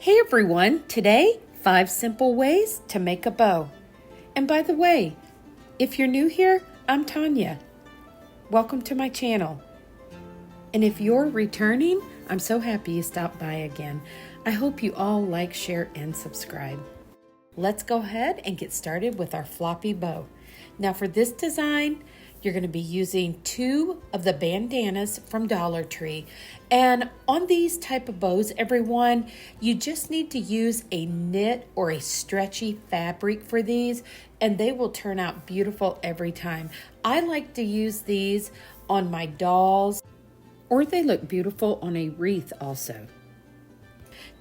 Hey everyone, today 5 simple ways to make a bow. And by the way, if you're new here, I'm Tonya. Welcome to my channel. And if you're returning, I'm so happy you stopped by again. I hope you all like, share, and subscribe. Let's go ahead and get started with our floppy bow. Now for this design, you're going to be using 2 of the bandanas from Dollar Tree. And on these type of bows, everyone, you just need to use a knit or a stretchy fabric for these, and they will turn out beautiful every time. I like to use these on my dolls, or they look beautiful on a wreath also.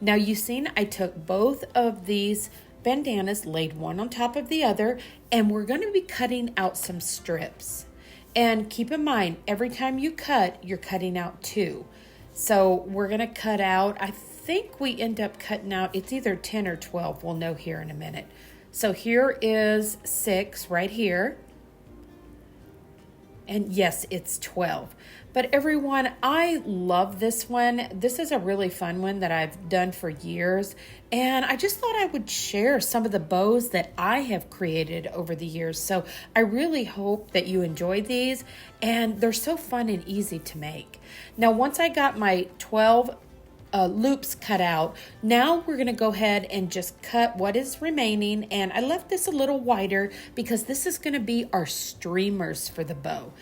Now you've seen I took both of these bandanas, laid one on top of the other, and we're going to be cutting out some strips. And keep in mind, every time you cut, you're cutting out 2. So we're going to cut out, I think we end up cutting out, it's either 10 or 12. We'll know here in a minute. So here is 6 right here. And yes, it's 12. But everyone, I love this one. This is a really fun one that I've done for years. And I just thought I would share some of the bows that I have created over the years. So I really hope that you enjoy these. And they're so fun and easy to make. Now, once I got my 12 loops cut out, now we're going to go ahead and just cut what is remaining. And I left this a little wider because this is going to be our streamers for the bow.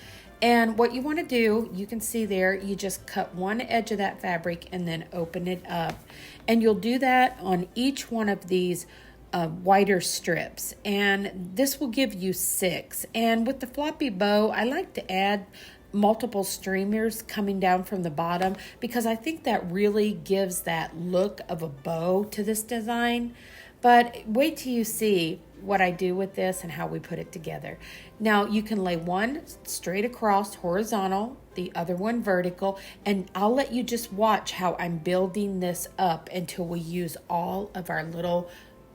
And what you want to do, you can see there, you just cut one edge of that fabric and then open it up. And you'll do that on each one of these wider strips. And this will give you 6. And with the floppy bow, I like to add multiple streamers coming down from the bottom because I think that really gives that look of a bow to this design. But wait till you see what I do with this and how we put it together. Now you can lay one straight across horizontal, the other one vertical, and I'll let you just watch how I'm building this up until we use all of our little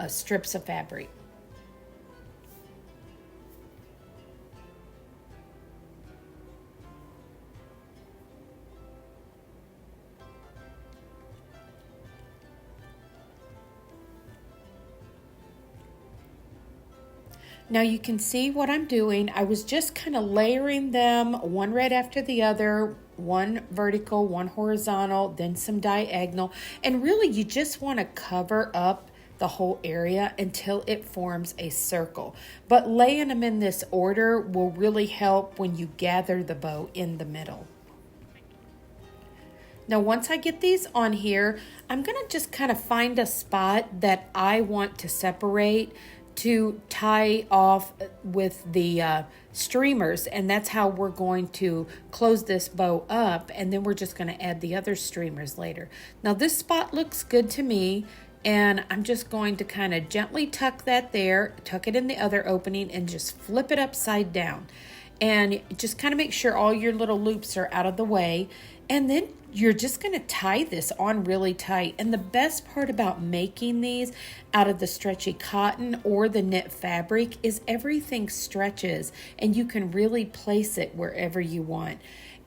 strips of fabric. Now you can see what I'm doing. I was just kind of layering them one right after the other, one vertical, one horizontal, then some diagonal. And really you just want to cover up the whole area until it forms a circle. But laying them in this order will really help when you gather the bow in the middle. Now once I get these on here, I'm going to just kind of find a spot that I want to separate to tie off with the streamers, and that's how we're going to close this bow up, and then we're just going to add the other streamers later. Now this spot looks good to me, and I'm just going to kind of gently tuck that there, tuck it in the other opening, and just flip it upside down. And just kind of make sure all your little loops are out of the way, and then you're just going to tie this on really tight. And the best part about making these out of the stretchy cotton or the knit fabric is everything stretches and you can really place it wherever you want.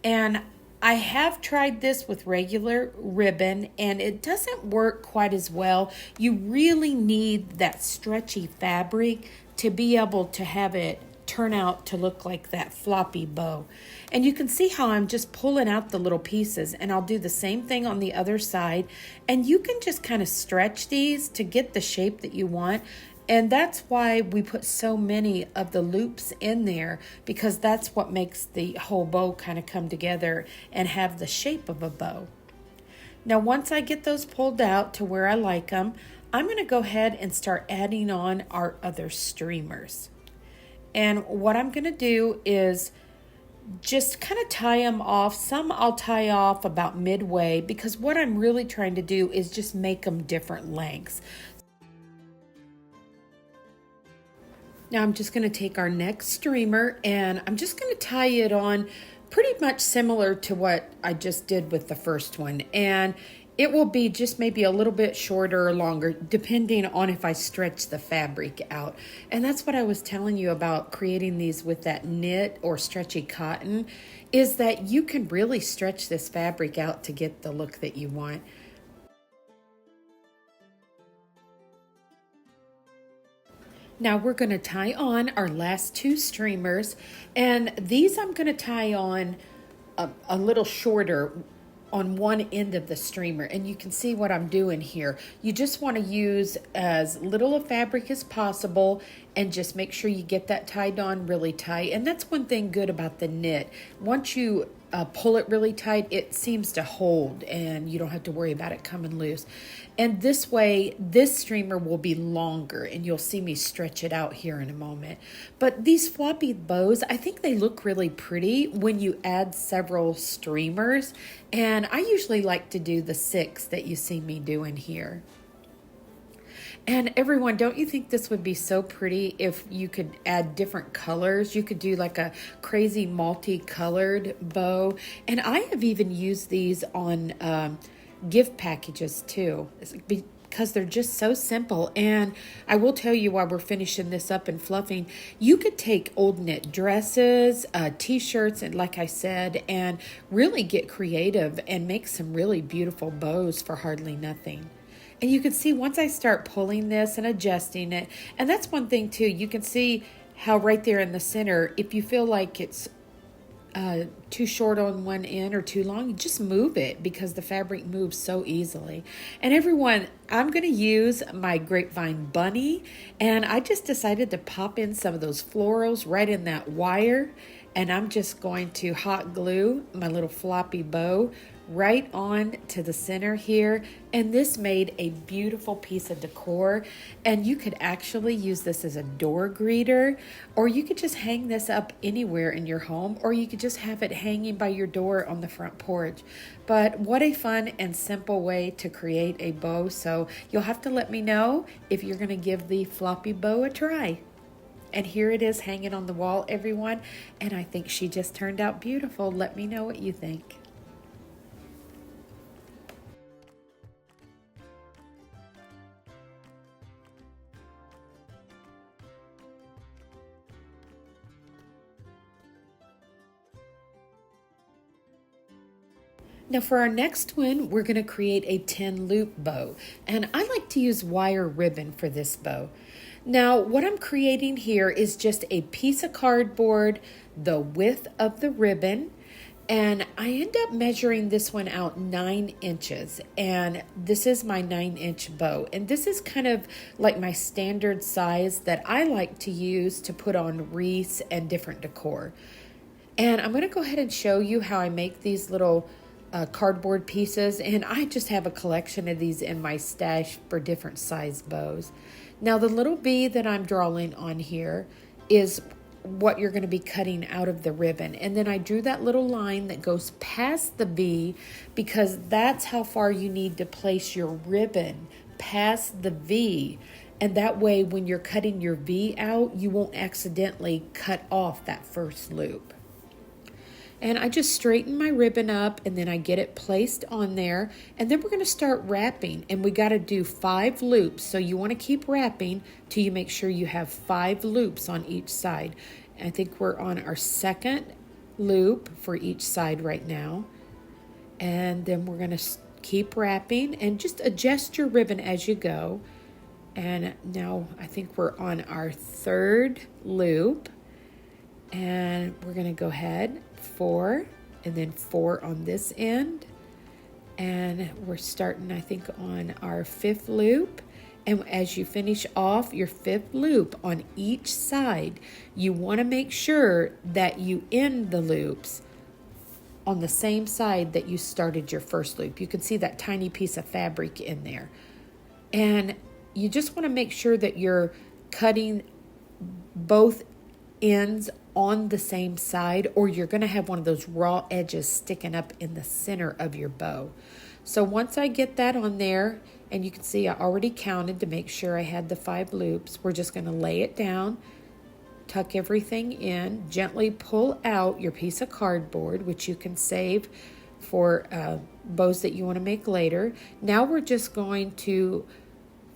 And I have tried this with regular ribbon and it doesn't work quite as well. You really need that stretchy fabric to be able to have it turn out to look like that floppy bow. And you can see how I'm just pulling out the little pieces, and I'll do the same thing on the other side. And you can just kind of stretch these to get the shape that you want. And that's why we put so many of the loops in there, because that's what makes the whole bow kind of come together and have the shape of a bow. Now once I get those pulled out to where I like them, I'm going to go ahead and start adding on our other streamers. And what I'm going to do is just kind of tie them off. Some I'll tie off about midway because what I'm really trying to do is just make them different lengths. Now I'm just going to take our next streamer and I'm just going to tie it on pretty much similar to what I just did with the first one. And it will be just maybe a little bit shorter or longer, depending on if I stretch the fabric out. And that's what I was telling you about creating these with that knit or stretchy cotton, is that you can really stretch this fabric out to get the look that you want. Now we're going to tie on our last two streamers, and these I'm going to tie on a little shorter on one end of the streamer, and you can see what I'm doing here. You just want to use as little of fabric as possible and just make sure you get that tied on really tight. And that's one thing good about the knit. Once you pull it really tight, it seems to hold and you don't have to worry about it coming loose. And this way, this streamer will be longer, and you'll see me stretch it out here in a moment. But these floppy bows, I think they look really pretty when you add several streamers. And I usually like to do the 6 that you see me doing here. And everyone, don't you think this would be so pretty if you could add different colors? You could do like a crazy multicolored bow. And I have even used these on gift packages too, because they're just so simple. And I will tell you, while we're finishing this up and fluffing, you could take old knit dresses, t-shirts, and like I said, and really get creative and make some really beautiful bows for hardly nothing. And you can see once I start pulling this and adjusting it, and that's one thing too, you can see how right there in the center, if you feel like it's too short on one end or too long, you just move it because the fabric moves so easily. And everyone, I'm going to use my grapevine bunny, and I just decided to pop in some of those florals right in that wire, and I'm just going to hot glue my little floppy bow right on to the center here. And this made a beautiful piece of decor, and you could actually use this as a door greeter, or you could just hang this up anywhere in your home, or you could just have it hanging by your door on the front porch. But what a fun and simple way to create a bow. So you'll have to let me know if you're going to give the floppy bow a try. And here it is hanging on the wall, everyone, and I think she just turned out beautiful. Let me know what you think. Now for our next one, we're going to create a 10 loop bow, and I like to use wire ribbon for this bow. Now what I'm creating here is just a piece of cardboard, the width of the ribbon, and I end up measuring this one out 9 inches, and this is my 9-inch bow, and this is kind of like my standard size that I like to use to put on wreaths and different decor. And I'm going to go ahead and show you how I make these little cardboard pieces, and I just have a collection of these in my stash for different size bows. Now the little bee that I'm drawing on here is what you're going to be cutting out of the ribbon, and then I drew that little line that goes past the bee because that's how far you need to place your ribbon, past the V, and that way when you're cutting your V out, you won't accidentally cut off that first loop. And I just straighten my ribbon up, and then I get it placed on there, and then we're going to start wrapping, and we got to do 5 loops. So you want to keep wrapping till you make sure you have 5 loops on each side. I think we're on our 2nd loop for each side right now, and then we're going to keep wrapping and just adjust your ribbon as you go. And now I think we're on our 3rd loop, and we're going to go ahead 4 and then 4 on this end, and we're starting I think on our 5th loop. And as you finish off your 5th loop on each side, you want to make sure that you end the loops on the same side that you started your first loop. You can see that tiny piece of fabric in there, and you just want to make sure that you're cutting both ends on the same side, or you're going to have one of those raw edges sticking up in the center of your bow. So once I get that on there, and you can see I already counted to make sure I had the 5 loops, we're just going to lay it down, tuck everything in, gently pull out your piece of cardboard, which you can save for bows that you want to make later. Now we're just going to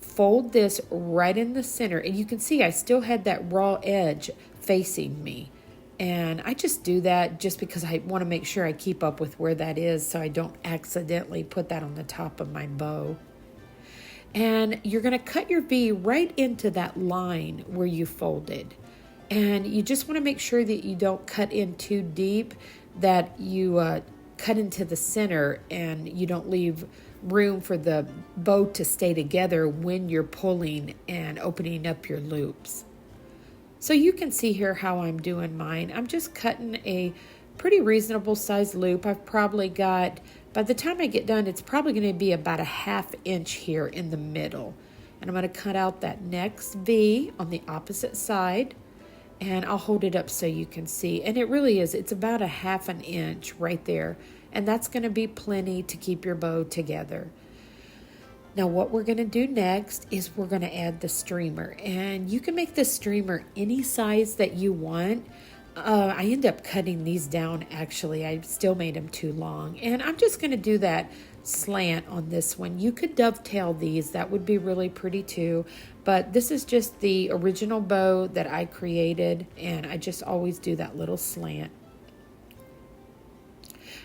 fold this right in the center, and you can see I still had that raw edge facing me, and I just do that just because I want to make sure I keep up with where that is so I don't accidentally put that on the top of my bow. And you're going to cut your V right into that line where you folded. And you just want to make sure that you don't cut in too deep, that you cut into the center and you don't leave room for the bow to stay together when you're pulling and opening up your loops. So you can see here how I'm doing mine. I'm just cutting a pretty reasonable size loop. I've probably got, by the time I get done, it's probably going to be about a 1/2 inch here in the middle. And I'm going to cut out that next V on the opposite side. And I'll hold it up so you can see. And it really is, it's about a 1/2 inch right there. And that's going to be plenty to keep your bow together. Now what we're going to do next is we're going to add the streamer. And you can make this streamer any size that you want. I end up cutting these down actually. I still made them too long. And I'm just going to do that slant on this one. You could dovetail these. That would be really pretty too. But this is just the original bow that I created. And I just always do that little slant.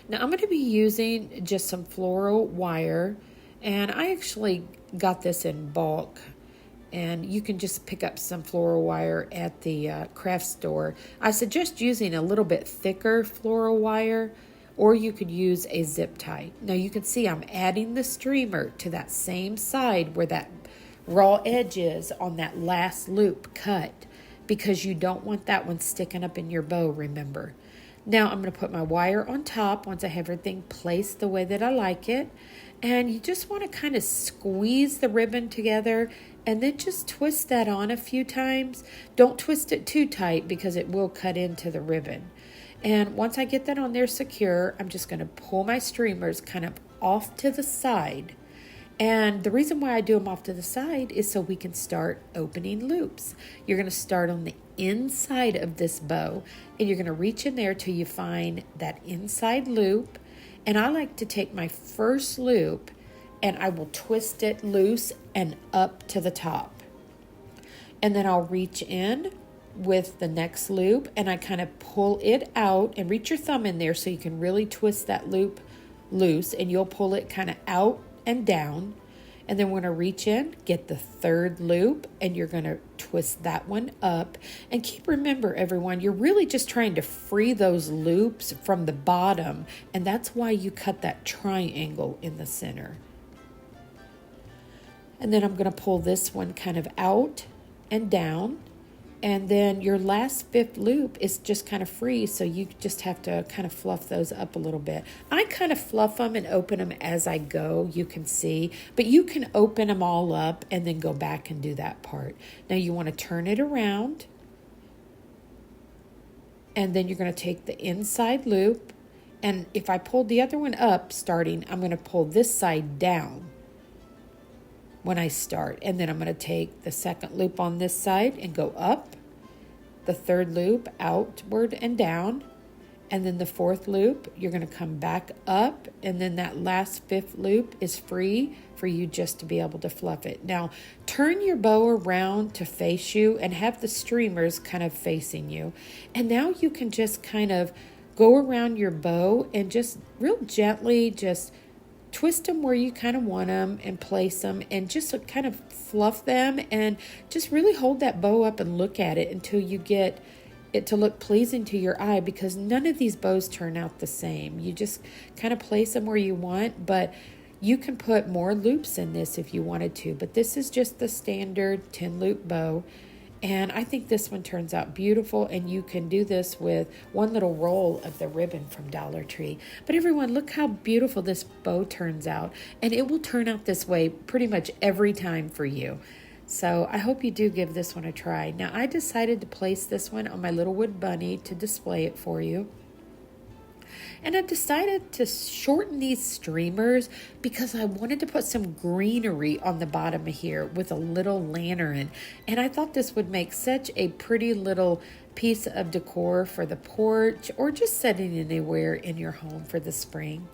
Now I'm going to be using just some floral wire. And I actually got this in bulk. And you can just pick up some floral wire at the craft store. I suggest using a little bit thicker floral wire, or you could use a zip tie. Now you can see I'm adding the streamer to that same side where that raw edge is on that last loop cut, because you don't want that one sticking up in your bow, remember. Now I'm going to put my wire on top once I have everything placed the way that I like it. And you just want to kind of squeeze the ribbon together and then just twist that on a few times. Don't twist it too tight because it will cut into the ribbon. And once I get that on there secure, I'm just going to pull my streamers kind of off to the side. And the reason why I do them off to the side is so we can start opening loops. You're going to start on the inside of this bow, and you're going to reach in there till you find that inside loop. And I like to take my first loop and I will twist it loose and up to the top. And then I'll reach in with the next loop and I kind of pull it out, and reach your thumb in there so you can really twist that loop loose, and you'll pull it kind of out and down. And then we're going to reach in, get the third loop, and you're going to twist that one up. And remember, everyone, you're really just trying to free those loops from the bottom. And that's why you cut that triangle in the center. And then I'm going to pull this one kind of out and down. And then your last fifth loop is just kind of free, so you just have to kind of fluff those up a little bit. I kind of fluff them and open them as I go, you can see, but you can open them all up and then go back and do that part. Now you want to turn it around, and then you're going to take the inside loop, and if I pulled the other one up starting, I'm going to pull this side down when I start, and then I'm going to take the second loop on this side and go up, the third loop outward and down, and then the fourth loop you're going to come back up, and then that last fifth loop is free for you just to be able to fluff it. Now turn your bow around to face you and have the streamers kind of facing you, and now you can just kind of go around your bow and just real gently just twist them where you kind of want them and place them, and just kind of fluff them, and just really hold that bow up and look at it until you get it to look pleasing to your eye, because none of these bows turn out the same. You just kind of place them where you want, but you can put more loops in this if you wanted to, but this is just the standard 10 loop bow. And I think this one turns out beautiful, and you can do this with one little roll of the ribbon from Dollar Tree. But everyone, look how beautiful this bow turns out, and it will turn out this way pretty much every time for you. So I hope you do give this one a try. Now I decided to place this one on my little wood bunny to display it for you. And I decided to shorten these streamers because I wanted to put some greenery on the bottom of here with a little lantern. And I thought this would make such a pretty little piece of decor for the porch, or just setting anywhere in your home for the spring.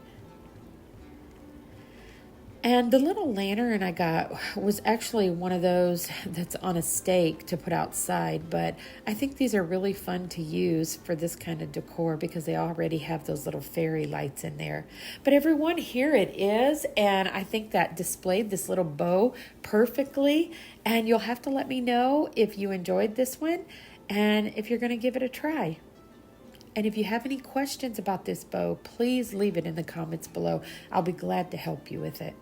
And the little lantern I got was actually one of those that's on a stake to put outside, but I think these are really fun to use for this kind of decor because they already have those little fairy lights in there. But everyone, here it is, and I think that displayed this little bow perfectly, and you'll have to let me know if you enjoyed this one and if you're going to give it a try. And if you have any questions about this bow, please leave it in the comments below. I'll be glad to help you with it.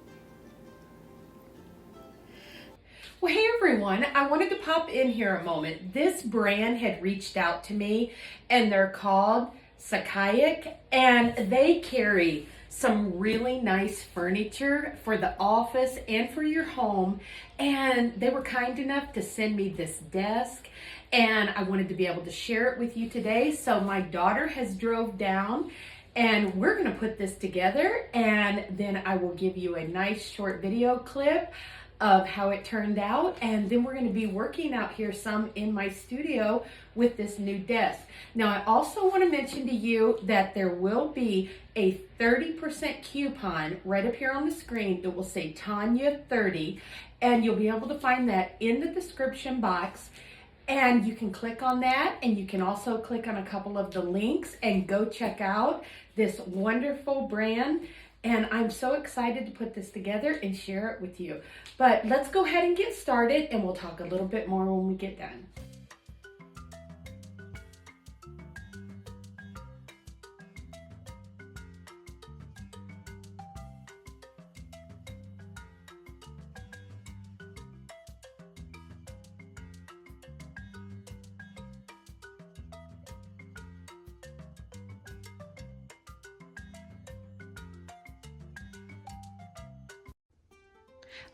Well, hey everyone, I wanted to pop in here a moment. This brand had reached out to me and they're called Sakaic, and they carry some really nice furniture for the office and for your home. And they were kind enough to send me this desk, and I wanted to be able to share it with you today. So my daughter has drove down and we're gonna put this together, and then I will give you a nice short video clip of how it turned out, and then we're going to be working out here some in my studio with this new desk. Now I also want to mention to you that there will be a 30% coupon right up here on the screen. It will say Tonya 30, and you'll be able to find that in the description box, and you can click on that, and you can also click on a couple of the links and go check out this wonderful brand. And I'm so excited to put this together and share it with you. But let's go ahead and get started, and we'll talk a little bit more when we get done.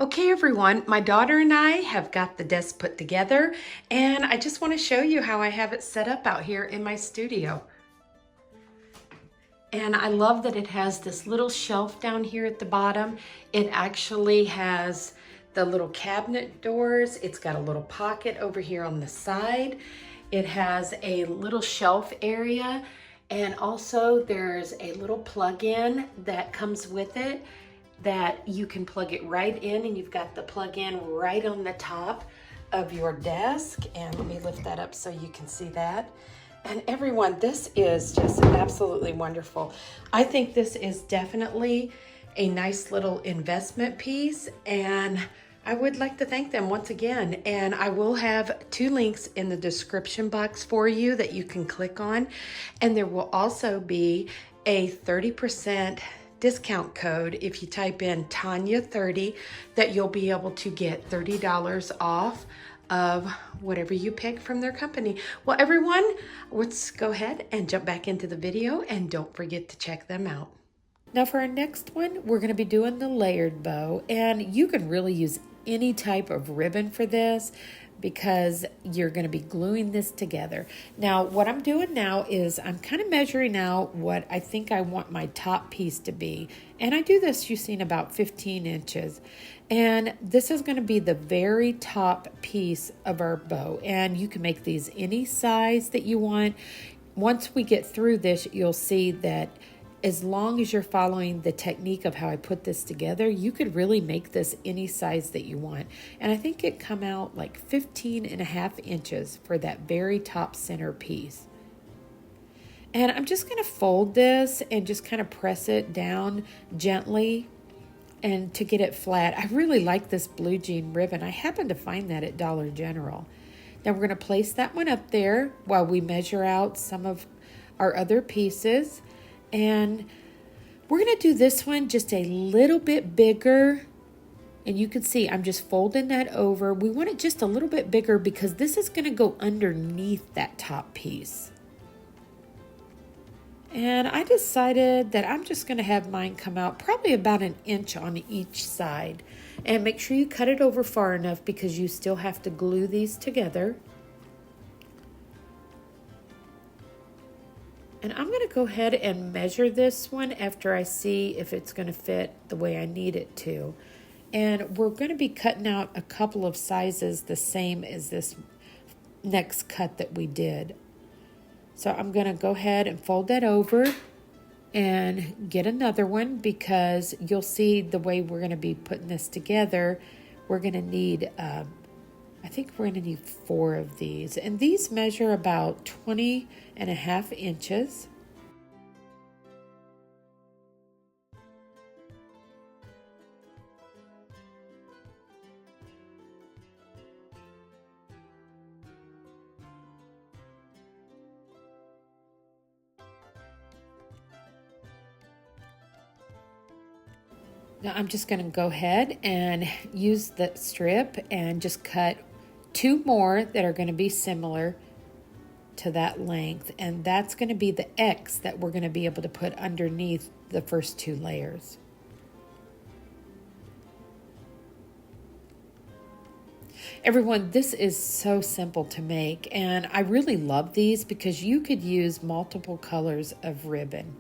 Okay everyone, my daughter and I have got the desk put together, and I just want to show you how I have it set up out here in my studio. And I love that it has this little shelf down here at the bottom. It actually has the little cabinet doors. It's got a little pocket over here on the side. It has a little shelf area, and also there's a little plug-in that comes with it that you can plug it right in, and you've got the plug-in right on the top of your desk. And let me lift that up so you can see that. And everyone, this is just absolutely wonderful. I think this is definitely a nice little investment piece, and I would like to thank them once again. And I will have 2 links in the description box for you that you can click on, and there will also be a 30% discount code if you type in Tonya 30, that you'll be able to get $30 off of whatever you pick from their company. Well everyone, let's go ahead and jump back into the video, and don't forget to check them out. Now for our next one, we're going to be doing the layered bow, and you can really use any type of ribbon for this because you're going to be gluing this together. Now what I'm doing now is I'm kind of measuring out what I think I want my top piece to be, and I do this using about 15 inches, and this is going to be the very top piece of our bow, and you can make these any size that you want. Once we get through this, you'll see that as long as you're following the technique of how I put this together, you could really make this any size that you want. And I think it come out like 15.5 inches for that very top center piece. And I'm just going to fold this and just kind of press it down gently and to get it flat. I really like this blue jean ribbon. I happened to find that at Dollar General. Now we're going to place that one up there while we measure out some of our other pieces. And we're going to do this one just a little bit bigger. And you can see I'm just folding that over. We want it just a little bit bigger because this is going to go underneath that top piece. And I decided that I'm just going to have mine come out probably about 1 inch on each side. And make sure you cut it over far enough because you still have to glue these together. And I'm going to go ahead and measure this one after I see if it's going to fit the way I need it to. And we're going to be cutting out a couple of sizes the same as this next cut that we did. So I'm going to go ahead and fold that over. and get another one, because you'll see the way we're going to be putting this together. We're going to need, I think we're going to need 4 of these. And these measure about 20.5 inches. Now I'm just going to go ahead and use the strip and just cut 2 more that are going to be similar to that length. And that's going to be the X that we're going to be able to put underneath the first 2 layers. Everyone, this is so simple to make, and I really love these because you could use multiple colors of ribbon.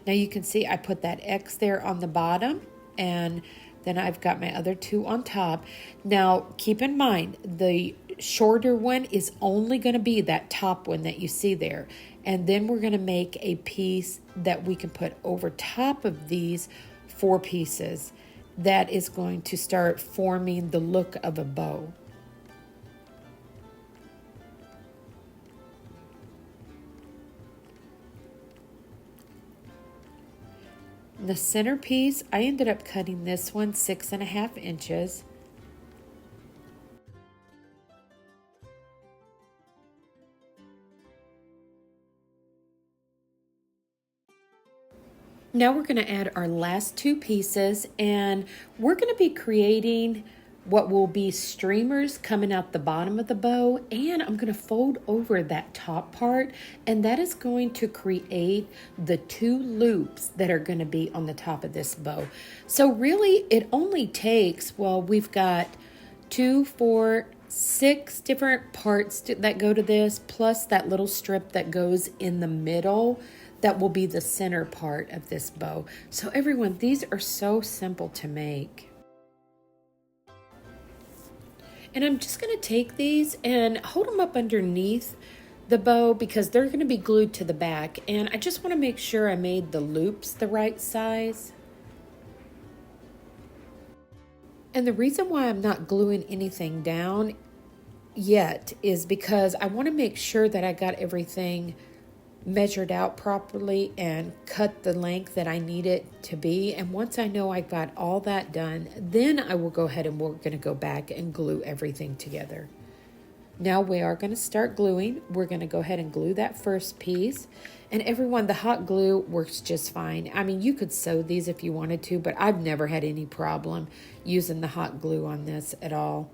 Now you can see I put that X there on the bottom, and then I've got my other 2 on top. Now keep in mind, the shorter one is only going to be that top one that you see there. And then we're going to make a piece that we can put over top of these 4 pieces. That is going to start forming the look of a bow. The centerpiece, I ended up cutting this one 6.5 inches. Now we're going to add our last 2 pieces, and we're going to be creating what will be streamers coming out the bottom of the bow, and I'm going to fold over that top part, and that is going to create the 2 loops that are going to be on the top of this bow. So really it only takes, well, we've got 2, 4, 6 different parts that go to this, plus that little strip that goes in the middle that will be the center part of this bow. So everyone, these are so simple to make. And I'm just going to take these and hold them up underneath the bow because they're going to be glued to the back. And I just want to make sure I made the loops the right size. And the reason why I'm not gluing anything down yet is because I want to make sure that I got everything measured out properly and cut the length that I need it to be. And once I know I got all that done, then I will go ahead and we're going to go back and glue everything together. Now we are going to start gluing. We're going to go ahead and glue that first piece. And everyone, the hot glue works just fine. I mean, you could sew these if you wanted to, but I've never had any problem using the hot glue on this at all.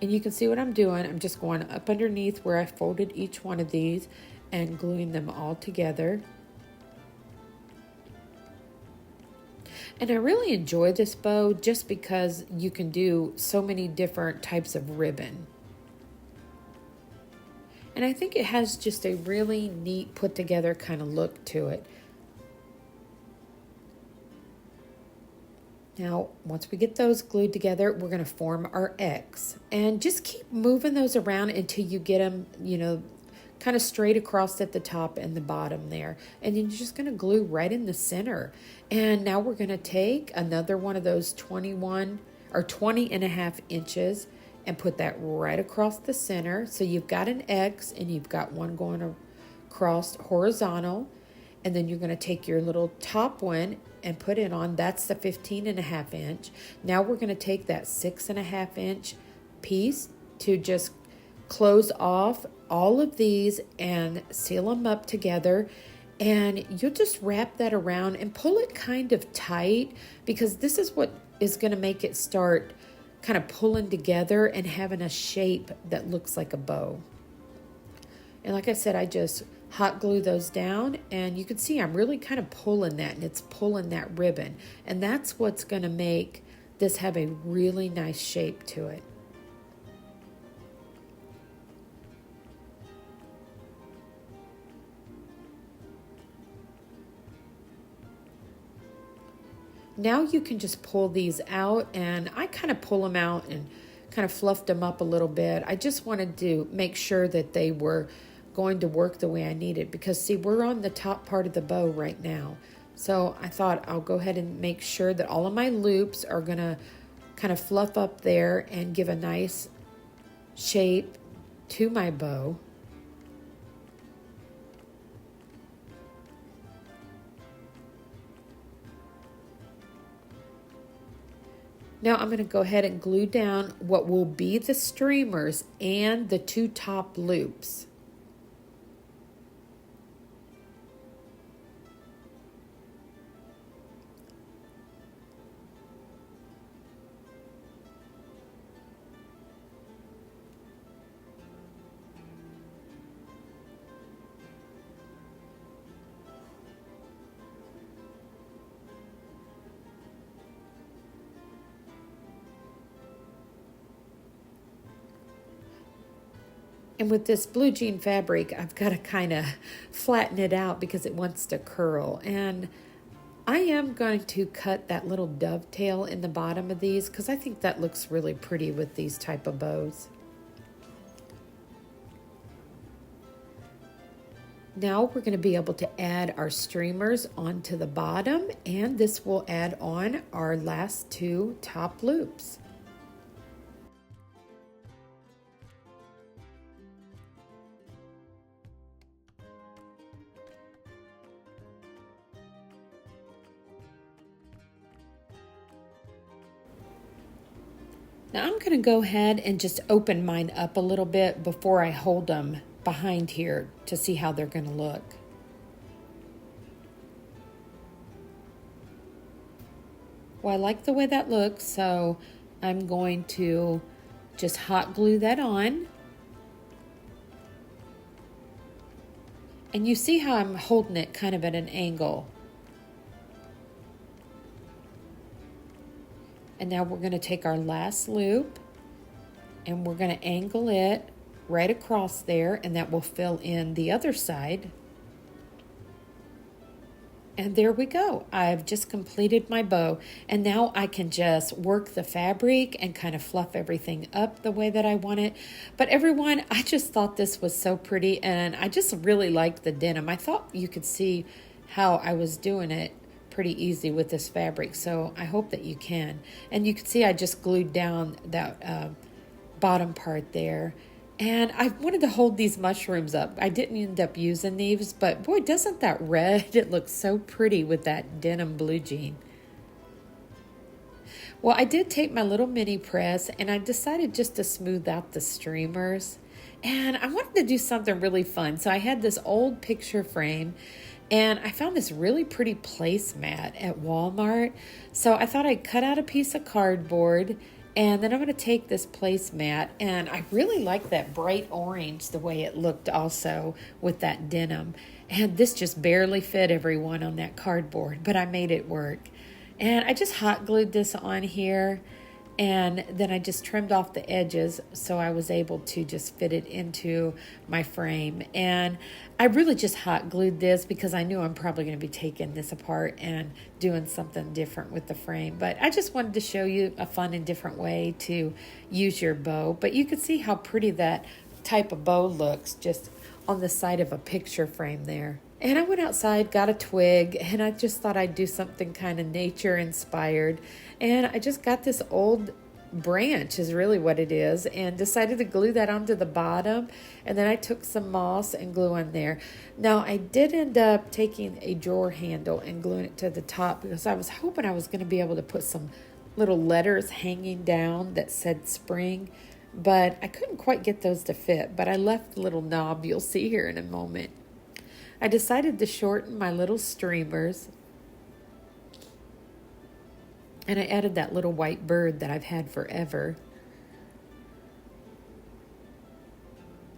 And you can see what I'm doing. I'm just going up underneath where I folded each one of these and gluing them all together. And I really enjoy this bow just because you can do so many different types of ribbon. And I think it has just a really neat put together kind of look to it. Now, once we get those glued together, we're going to form our X. And just keep moving those around until you get them, kind of straight across at the top and the bottom there. And then you're just going to glue right in the center. And now we're going to take another one of those 20.5 inches and put that right across the center. So you've got an X and you've got one going across horizontal. And then you're going to take your little top one and put it on. That's the 15.5 inch. Now we're going to take that 6.5 inch piece to just close off all of these and seal them up together. And you'll just wrap that around and pull it kind of tight, because this is what is going to make it start kind of pulling together and having a shape that looks like a bow. And like I said, I just hot glue those down, and you can see I'm really kind of pulling that, and it's pulling that ribbon. And that's what's going to make this have a really nice shape to it. Now you can just pull these out, and I kind of pull them out and kind of fluffed them up a little bit. I just wanted to make sure that they were going to work the way I need it, because see, we're on the top part of the bow right now. So I thought I'll go ahead and make sure that all of my loops are gonna kind of fluff up there and give a nice shape to my bow. Now I'm going to go ahead and glue down what will be the streamers and the 2 top loops. And with this blue jean fabric, I've got to kind of flatten it out because it wants to curl. And I am going to cut that little dovetail in the bottom of these because I think that looks really pretty with these type of bows. Now we're going to be able to add our streamers onto the bottom, and this will add on our last 2 top loops. Now I'm going to go ahead and just open mine up a little bit before I hold them behind here to see how they're going to look. Well, I like the way that looks, so I'm going to just hot glue that on. And you see how I'm holding it kind of at an angle. And now we're going to take our last loop and we're going to angle it right across there, and that will fill in the other side. And there we go. I've just completed my bow, and now I can just work the fabric and kind of fluff everything up the way that I want it. But everyone, I just thought this was so pretty, and I just really liked the denim. I thought you could see how I was doing it pretty easy with this fabric, so I hope that you can. And you can see I just glued down that bottom part there. And I wanted to hold these mushrooms up. I didn't end up using these, but boy, doesn't that red, it looks so pretty with that denim blue jean. Well, I did take my little mini press and I decided just to smooth out the streamers. And I wanted to do something really fun. So I had this old picture frame and I found this really pretty placemat at Walmart. So I thought I'd cut out a piece of cardboard, and then I'm going to take this placemat, and I really like that bright orange, the way it looked also with that denim. And this just barely fit everyone on that cardboard, but I made it work. And I just hot glued this on here, and then I just trimmed off the edges so I was able to just fit it into my frame. And I really just hot glued this because I knew I'm probably going to be taking this apart and doing something different with the frame. But I just wanted to show you a fun and different way to use your bow. But you can see how pretty that type of bow looks just on the side of a picture frame there. And I went outside, got a twig, and I just thought I'd do something kind of nature inspired. And I just got this old branch is really what it is, and decided to glue that onto the bottom. And then I took some moss and glue on there. Now I did end up taking a drawer handle and gluing it to the top because I was hoping I was going to be able to put some little letters hanging down that said spring, but I couldn't quite get those to fit. But I left the little knob you'll see here in a moment. I decided to shorten my little streamers, and I added that little white bird that I've had forever.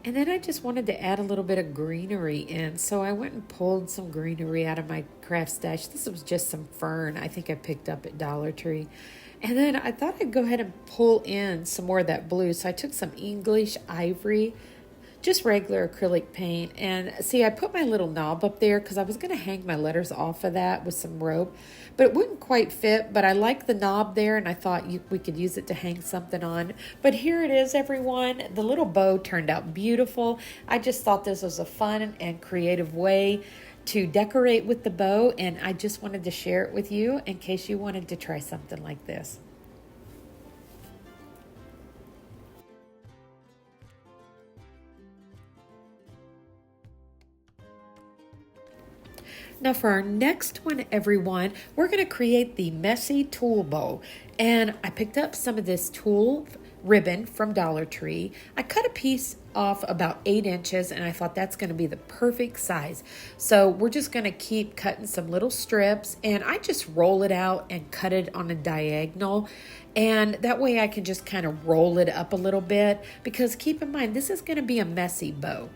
And then I just wanted to add a little bit of greenery in, so I went and pulled some greenery out of my craft stash. This was just some fern I think I picked up at Dollar Tree. And then I thought I'd go ahead and pull in some more of that blue, so I took some English ivory, just regular acrylic paint. And see, I put my little knob up there because I was going to hang my letters off of that with some rope, but it wouldn't quite fit. But I like the knob there, and I thought we could use it to hang something on. But here it is, everyone. The little bow turned out beautiful. I just thought this was a fun and creative way to decorate with the bow, and I just wanted to share it with you in case you wanted to try something like this. Now for our next one, everyone, we're going to create the messy tulle bow. And I picked up some of this tulle ribbon from Dollar Tree. I cut a piece off about 8 inches, and I thought that's going to be the perfect size. So we're just going to keep cutting some little strips, and I just roll it out and cut it on a diagonal. And that way I can just kind of roll it up a little bit, because keep in mind, this is going to be a messy bow.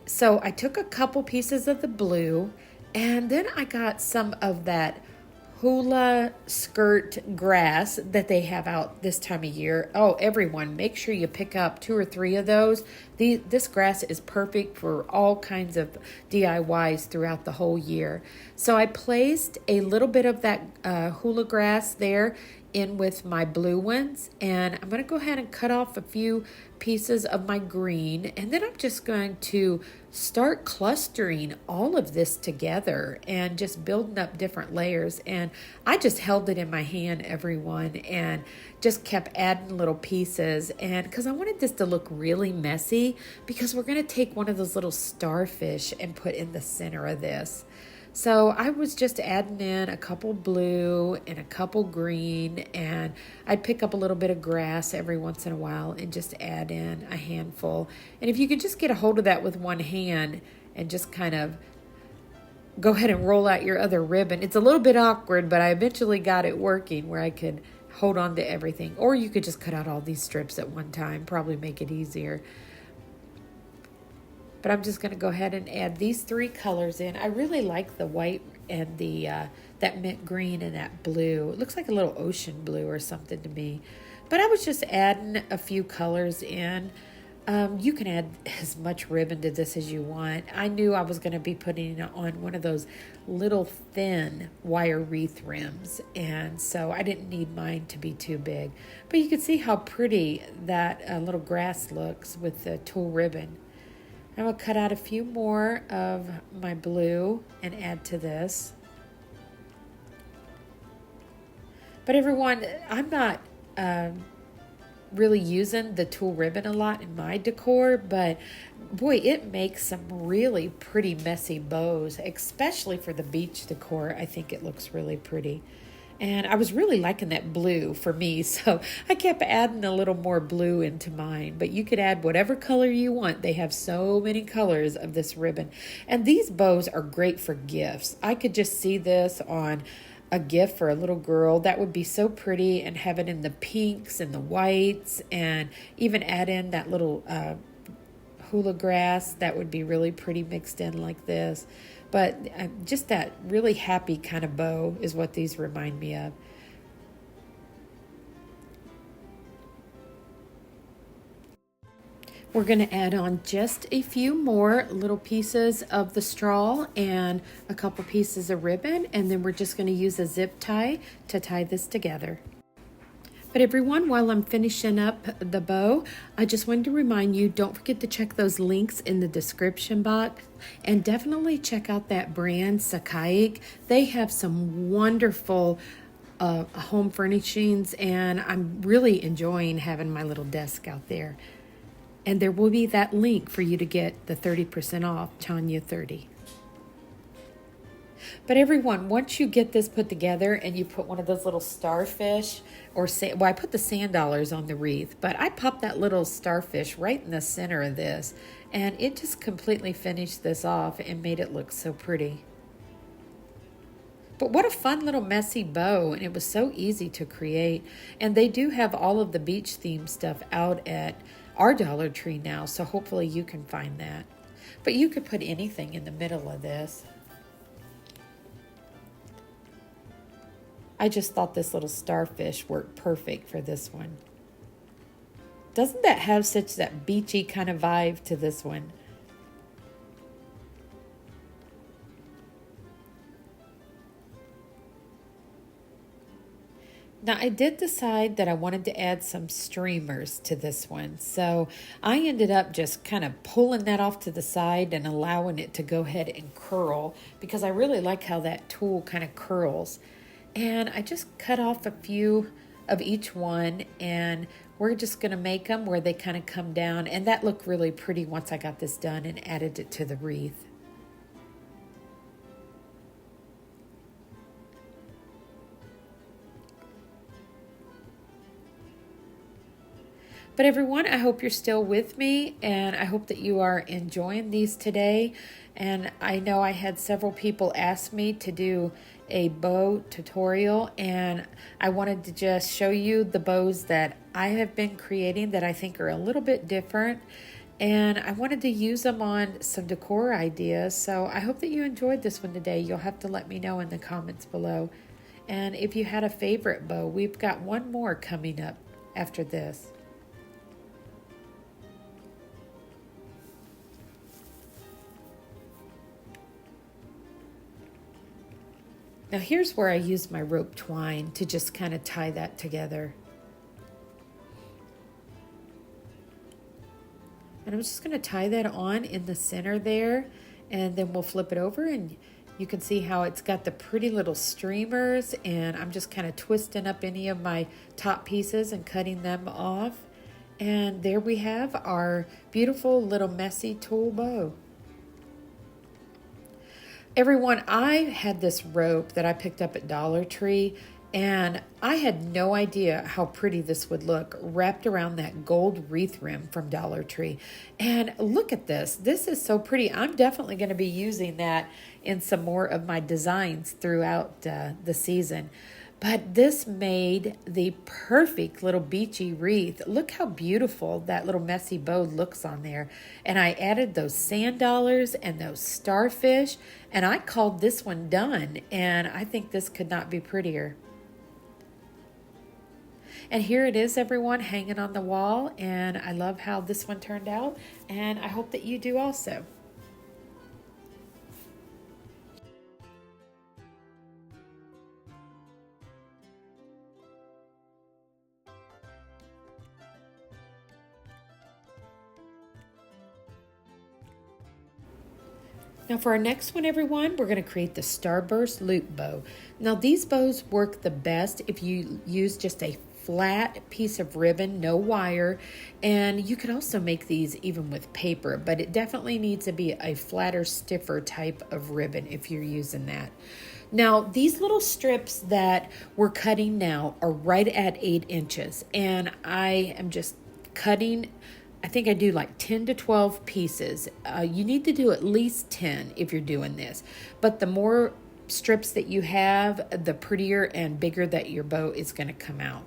So I took a couple pieces of the blue, and then I got some of that hula skirt grass that they have out this time of year. Oh, everyone, make sure you pick up 2 or 3 of those. This grass is perfect for all kinds of DIYs throughout the whole year. So I placed a little bit of that hula grass there in with my blue ones, and I'm going to go ahead and cut off a few pieces of my green, and then I'm just going to start clustering all of this together and just building up different layers. And I just held it in my hand, everyone, and just kept adding little pieces, and because I wanted this to look really messy, because we're going to take one of those little starfish and put in the center of this. So I was just adding in a couple blue and a couple green, and I'd pick up a little bit of grass every once in a while and just add in a handful. And if you could just get a hold of that with one hand and just kind of go ahead and roll out your other ribbon. It's a little bit awkward, but I eventually got it working where I could hold on to everything. Or you could just cut out all these strips at one time, probably make it easier. But I'm just going to go ahead and add these 3 colors in. I really like the white and the that mint green and that blue. It looks like a little ocean blue or something to me. But I was just adding a few colors in. You can add as much ribbon to this as you want. I knew I was going to be putting it on one of those little thin wire wreath rims, and so I didn't need mine to be too big. But you can see how pretty that little grass looks with the tulle ribbon. I will cut out a few more of my blue and add to this. But everyone, I'm not really using the tulle ribbon a lot in my decor, but boy, it makes some really pretty messy bows, especially for the beach decor. I think it looks really pretty. And I was really liking that blue for me, so I kept adding a little more blue into mine. But you could add whatever color you want. They have so many colors of this ribbon. And these bows are great for gifts. I could just see this on a gift for a little girl. That would be so pretty, and have it in the pinks and the whites, and even add in that little hula grass. That would be really pretty mixed in like this. But just that really happy kind of bow is what these remind me of. We're going to add on just a few more little pieces of the straw and a couple pieces of ribbon, and then we're just going to use a zip tie to tie this together. But everyone, while I'm finishing up the bow, I just wanted to remind you, don't forget to check those links in the description box, and definitely check out that brand, Sakaic. They have some wonderful home furnishings, and I'm really enjoying having my little desk out there. And there will be that link for you to get the 30% off, Tonya 30. But everyone, once you get this put together and you put one of those little starfish, or well, I put the sand dollars on the wreath, but I popped that little starfish right in the center of this, and it just completely finished this off and made it look so pretty. But what a fun little messy bow, and it was so easy to create. And they do have all of the beach theme stuff out at our Dollar Tree now, so hopefully you can find that. But you could put anything in the middle of this. I just thought this little starfish worked perfect for this one. Doesn't that have such that beachy kind of vibe to this one? Now, I did decide that I wanted to add some streamers to this one. So I ended up just kind of pulling that off to the side and allowing it to go ahead and curl because I really like how that tool kind of curls. And I just cut off a few of each one, and we're just going to make them where they kind of come down. And that looked really pretty once I got this done and added it to the wreath. But everyone, I hope you're still with me, and I hope that you are enjoying these today. And I know I had several people ask me to do a bow tutorial, and I wanted to just show you the bows that I have been creating that I think are a little bit different. And I wanted to use them on some decor ideas. So I hope that you enjoyed this one today. You'll have to let me know in the comments below. And if you had a favorite bow, we've got one more coming up after this. Now here's where I use my rope twine to just kind of tie that together. And I'm just going to tie that on in the center there, and then we'll flip it over and you can see how it's got the pretty little streamers, and I'm just kind of twisting up any of my top pieces and cutting them off. And there we have our beautiful little messy tulle bow. Everyone, I had this rope that I picked up at Dollar Tree, and I had no idea how pretty this would look wrapped around that gold wreath rim from Dollar Tree. And look at this. This is so pretty. I'm definitely going to be using that in some more of my designs throughout the season. But this made the perfect little beachy wreath. Look how beautiful that little messy bow looks on there. And I added those sand dollars and those starfish, and I called this one done. And I think this could not be prettier. And here it is, everyone, hanging on the wall. And I love how this one turned out. And I hope that you do also. Now for our next one, everyone, we're going to create the Starburst loop bow. Now these bows work the best if you use just a flat piece of ribbon, no wire, and you could also make these even with paper, but it definitely needs to be a flatter, stiffer type of ribbon if you're using that. Now, these little strips that we're cutting now are right at 8 inches, and I am just cutting, I think I do like 10 to 12 pieces. You need to do at least 10 if you're doing this, but the more strips that you have, the prettier and bigger that your bow is going to come out.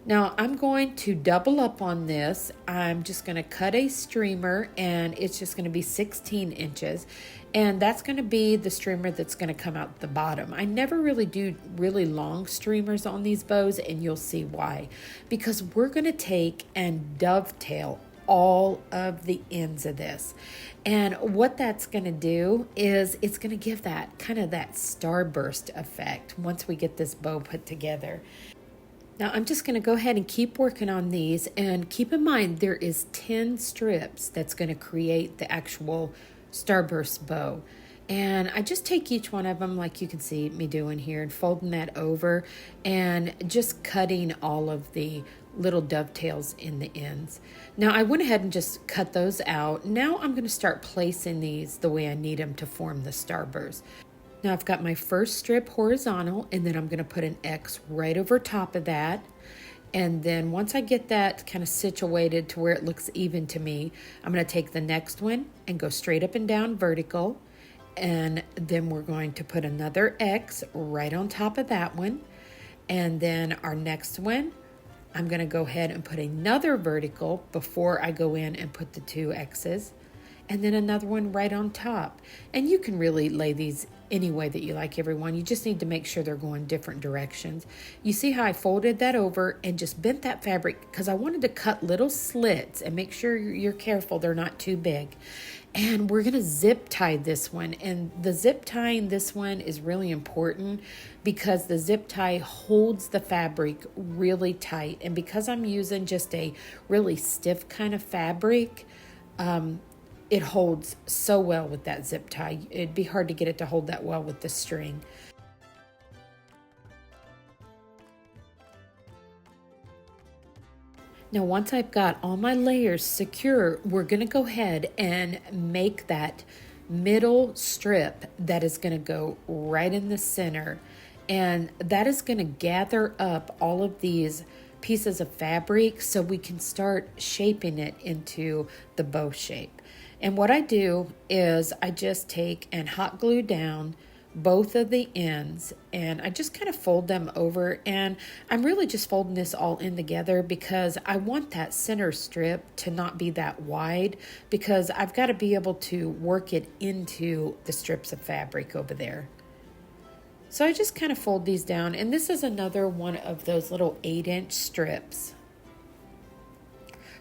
Now I'm going to double up on this. I'm just going to cut a streamer, and it's just going to be 16 inches. And that's going to be the streamer that's going to come out the bottom. I never really do really long streamers on these bows, and you'll see why. Because we're going to take and dovetail all of the ends of this. And what that's going to do is it's going to give that kind of that starburst effect once we get this bow put together. Now I'm just going to go ahead and keep working on these, and keep in mind there is 10 strips that's going to create the actual Starburst bow. And I just take each one of them like you can see me doing here, and folding that over and just cutting all of the little dovetails in the ends. Now I went ahead and just cut those out. Now I'm going to start placing these the way I need them to form the starburst. Now I've got my first strip horizontal, and then I'm going to put an X right over top of that. And then once I get that kind of situated to where it looks even to me, I'm going to take the next one and go straight up and down vertical. And then we're going to put another X right on top of that one. And then our next one, I'm going to go ahead and put another vertical before I go in and put the 2 X's. And then another one right on top. And you can really lay these any way that you like, everyone. You just need to make sure they're going different directions. You see how I folded that over and just bent that fabric because I wanted to cut little slits, and make sure you're careful they're not too big. And we're going to zip tie this one. And the zip tying this one is really important because the zip tie holds the fabric really tight. And because I'm using just a really stiff kind of fabric, it holds so well with that zip tie. It'd be hard to get it to hold that well with the string. Now, once I've got all my layers secure, we're going to go ahead and make that middle strip that is going to go right in the center. And that is going to gather up all of these pieces of fabric so we can start shaping it into the bow shape. And what I do is I just take and hot glue down both of the ends, and I just kind of fold them over, and I'm really just folding this all in together because I want that center strip to not be that wide, because I've got to be able to work it into the strips of fabric over there. So I just kind of fold these down, and this is another one of those little 8-inch strips.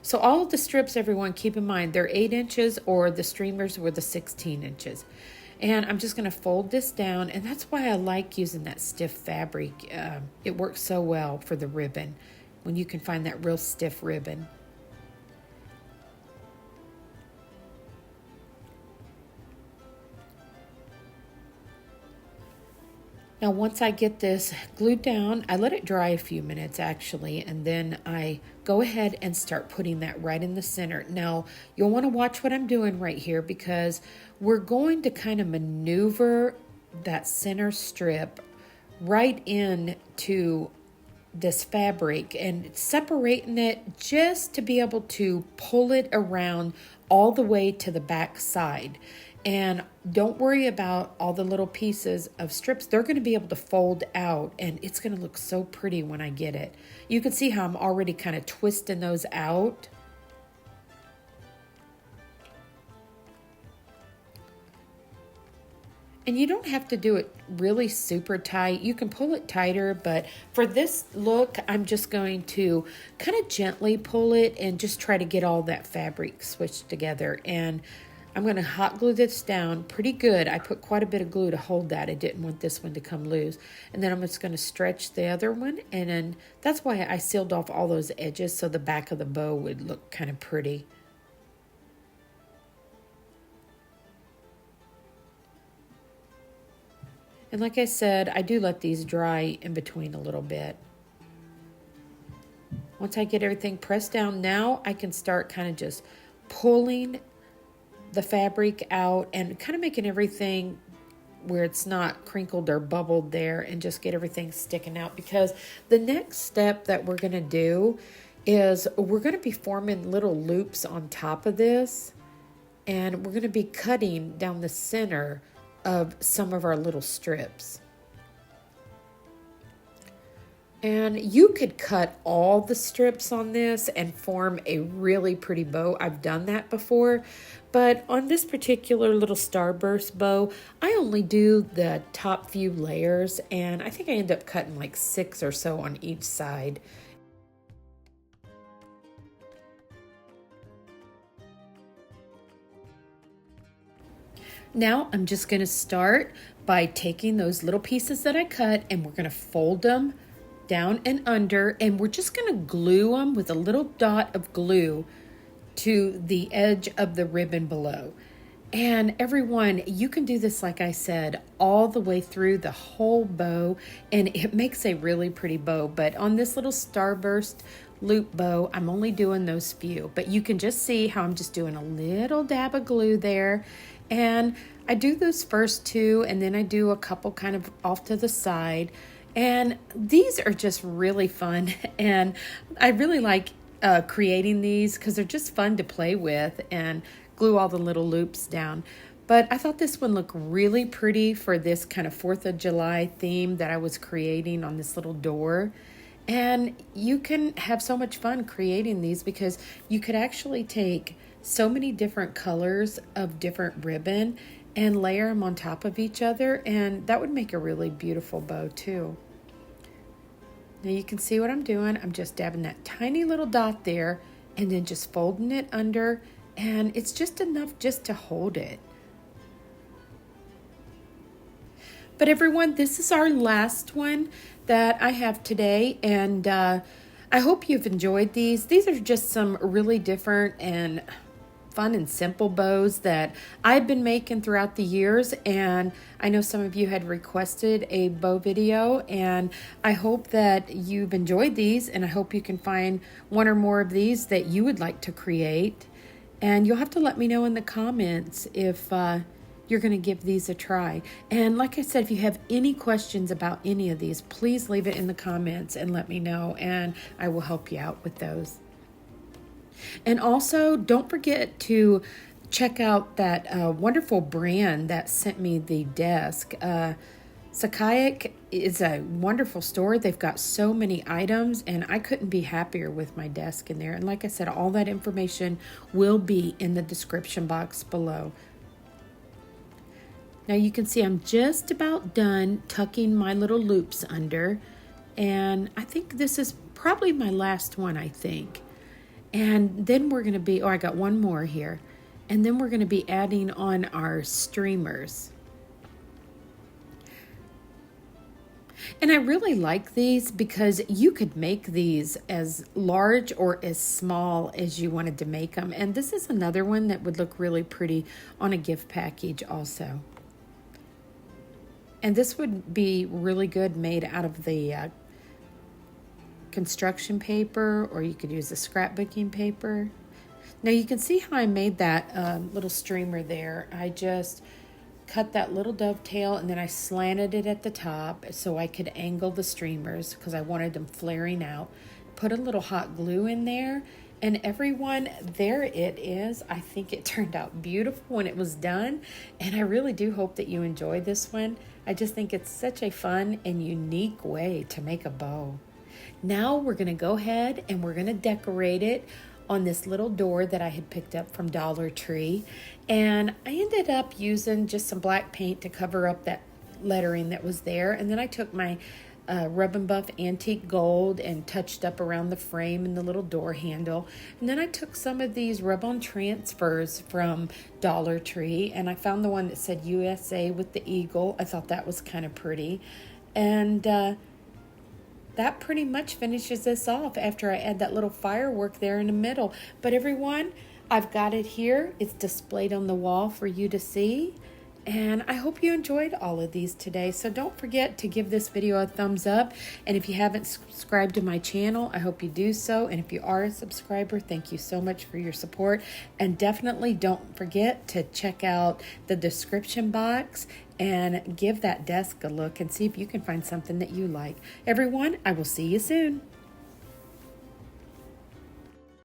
So all of the strips, everyone, keep in mind, they're 8 inches, or the streamers were the 16 inches. And I'm just going to fold this down, and that's why I like using that stiff fabric. It works so well for the ribbon when you can find that real stiff ribbon. Now, once I get this glued down, I let it dry a few minutes actually, and then I go ahead and start putting that right in the center. Now, you'll want to watch what I'm doing right here because we're going to kind of maneuver that center strip right into this fabric and separating it just to be able to pull it around all the way to the back side. And don't worry about all the little pieces of strips. They're going to be able to fold out, and it's going to look so pretty when I get it. You can see how I'm already kind of twisting those out. And you don't have to do it really super tight. You can pull it tighter, but for this look, I'm just going to kind of gently pull it and just try to get all that fabric switched together. And I'm going to hot glue this down pretty good. I put quite a bit of glue to hold that. I didn't want this one to come loose. And then I'm just going to stretch the other one. And then that's why I sealed off all those edges so the back of the bow would look kind of pretty. And like I said, I do let these dry in between a little bit. Once I get everything pressed down, now I can start kind of just pulling the fabric out and kind of making everything where it's not crinkled or bubbled there, and just get everything sticking out, because the next step that we're going to do is we're going to be forming little loops on top of this, and we're going to be cutting down the center of some of our little strips. And you could cut all the strips on this and form a really pretty bow. I've done that before, but on this particular little Starburst bow, I only do the top few layers, and I think I end up cutting like 6 or so on each side. Now I'm just going to start by taking those little pieces that I cut, and we're going to fold them down and under, and we're just going to glue them with a little dot of glue to the edge of the ribbon below. And everyone, you can do this, like I said, all the way through the whole bow, and it makes a really pretty bow. But on this little Starburst loop bow, I'm only doing those few, but you can just see how I'm just doing a little dab of glue there. And I do those first 2, and then I do a couple kind of off to the side. And these are just really fun, and I really like creating these because they're just fun to play with and glue all the little loops down. But I thought this one looked really pretty for this kind of 4th of July theme that I was creating on this little door. And you can have so much fun creating these because you could actually take so many different colors of different ribbon and layer them on top of each other, and that would make a really beautiful bow too. Now you can see what I'm doing. I'm just dabbing that tiny little dot there and then just folding it under, and it's just enough just to hold it. But everyone, this is our last one that I have today, and I hope you've enjoyed these. These are just some really different and fun and simple bows that I've been making throughout the years, and I know some of you had requested a bow video, and I hope that you've enjoyed these, and I hope you can find one or more of these that you would like to create. And you'll have to let me know in the comments if you're going to give these a try. And like I said, if you have any questions about any of these, please leave it in the comments and let me know, and I will help you out with those. And also, don't forget to check out that wonderful brand that sent me the desk. Sakayak is a wonderful store. They've got so many items, and I couldn't be happier with my desk in there. And like I said, all that information will be in the description box below. Now you can see I'm just about done tucking my little loops under, and I think this is probably my last one, I think. And then we're going to be, I got one more here. And then we're going to be adding on our streamers. And I really like these because you could make these as large or as small as you wanted to make them. And this is another one that would look really pretty on a gift package also. And this would be really good made out of the construction paper, or you could use the scrapbooking paper. Now you can see how I made that little streamer there. I just cut that little dovetail and then I slanted it at the top so I could angle the streamers because I wanted them flaring out. Put a little hot glue in there, and everyone, there it is. I think it turned out beautiful when it was done, and I really do hope that you enjoy this one. I just think it's such a fun and unique way to make a bow. Now we're going to go ahead and we're going to decorate it on this little door that I had picked up from Dollar Tree. And I ended up using just some black paint to cover up that lettering that was there. And then I took my Rub and Buff Antique Gold and touched up around the frame and the little door handle. And then I took some of these rub-on transfers from Dollar Tree, and I found the one that said USA with the eagle. I thought that was kind of pretty. And that pretty much finishes this off after I add that little firework there in the middle. But everyone, I've got it here. It's displayed on the wall for you to see. And I hope you enjoyed all of these today. So don't forget to give this video a thumbs up. And if you haven't subscribed to my channel, I hope you do so. And if you are a subscriber, thank you so much for your support. And definitely don't forget to check out the description box and give that desk a look and see if you can find something that you like. Everyone, I will see you soon.